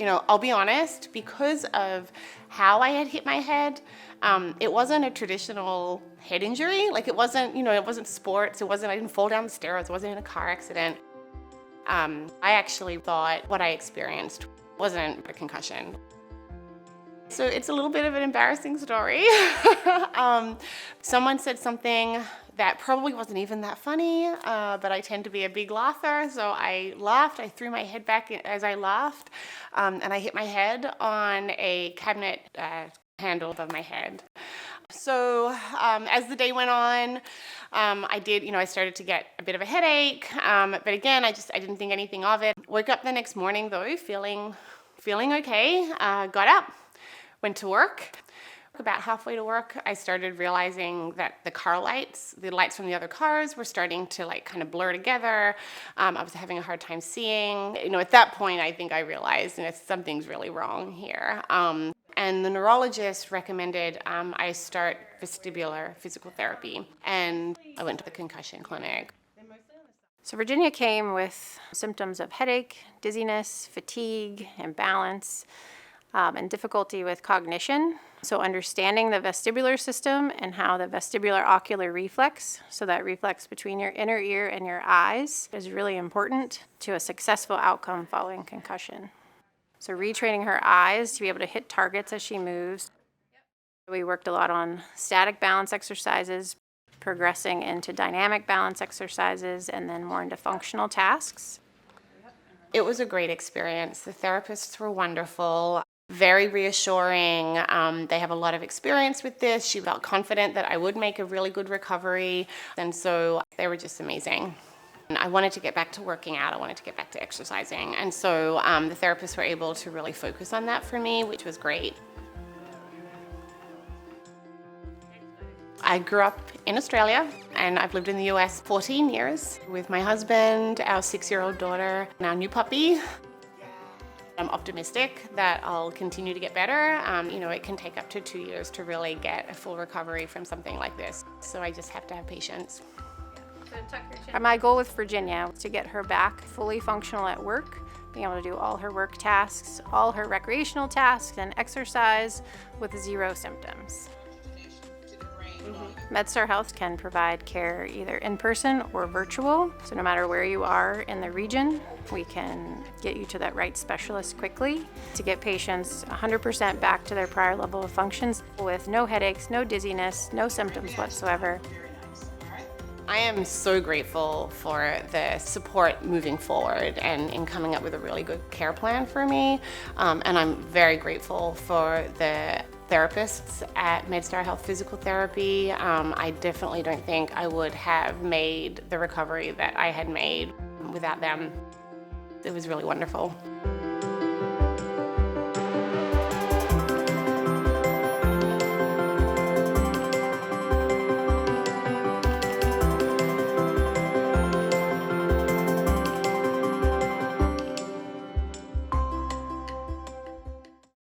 I'll be honest, because of how I had hit my head, it wasn't a traditional head injury. Like it wasn't sports. I didn't fall down the stairs. I wasn't in a car accident. I actually thought what I experienced wasn't a concussion. So it's a little bit of an embarrassing story. Someone said something that probably wasn't even that funny, but I tend to be a big laugher, so I laughed. I threw my head back as I laughed, and I hit my head on a cabinet handle above my head. So as the day went on, I started to get a bit of a headache, but again, I didn't think anything of it. Woke up the next morning though, feeling okay, got up, went to work. About halfway to work, I started realizing that the lights from the other cars were starting to kind of blur together. I was having a hard time seeing. At that point, I think I realized, something's really wrong here. And the neurologist recommended I start vestibular physical therapy, and I went to the concussion clinic. So Virginia came with symptoms of headache, dizziness, fatigue, imbalance, and difficulty with cognition. So understanding the vestibular system and how the vestibular ocular reflex, so that reflex between your inner ear and your eyes, is really important to a successful outcome following concussion. So retraining her eyes to be able to hit targets as she moves. We worked a lot on static balance exercises, progressing into dynamic balance exercises, and then more into functional tasks. It was a great experience. The therapists were wonderful. Very reassuring. They have a lot of experience with this. She felt confident that I would make a really good recovery. And so they were just amazing. And I wanted to get back to working out. I wanted to get back to exercising. And so the therapists were able to really focus on that for me, which was great. I grew up in Australia and I've lived in the US 14 years with my husband, our 6-year-old daughter, and our new puppy. I'm optimistic that I'll continue to get better. It can take up to 2 years to really get a full recovery from something like this. So I just have to have patience. My goal with Virginia was to get her back fully functional at work, being able to do all her work tasks, all her recreational tasks, and exercise with 0 symptoms. MedStar Health can provide care either in person or virtual. So no matter where you are in the region, we can get you to that right specialist quickly to get patients 100% back to their prior level of functions with no headaches, no dizziness, no symptoms whatsoever. I am so grateful for the support moving forward and in coming up with a really good care plan for me. And I'm very grateful for the therapists at MedStar Health Physical Therapy. I definitely don't think I would have made the recovery that I had made without them. It was really wonderful.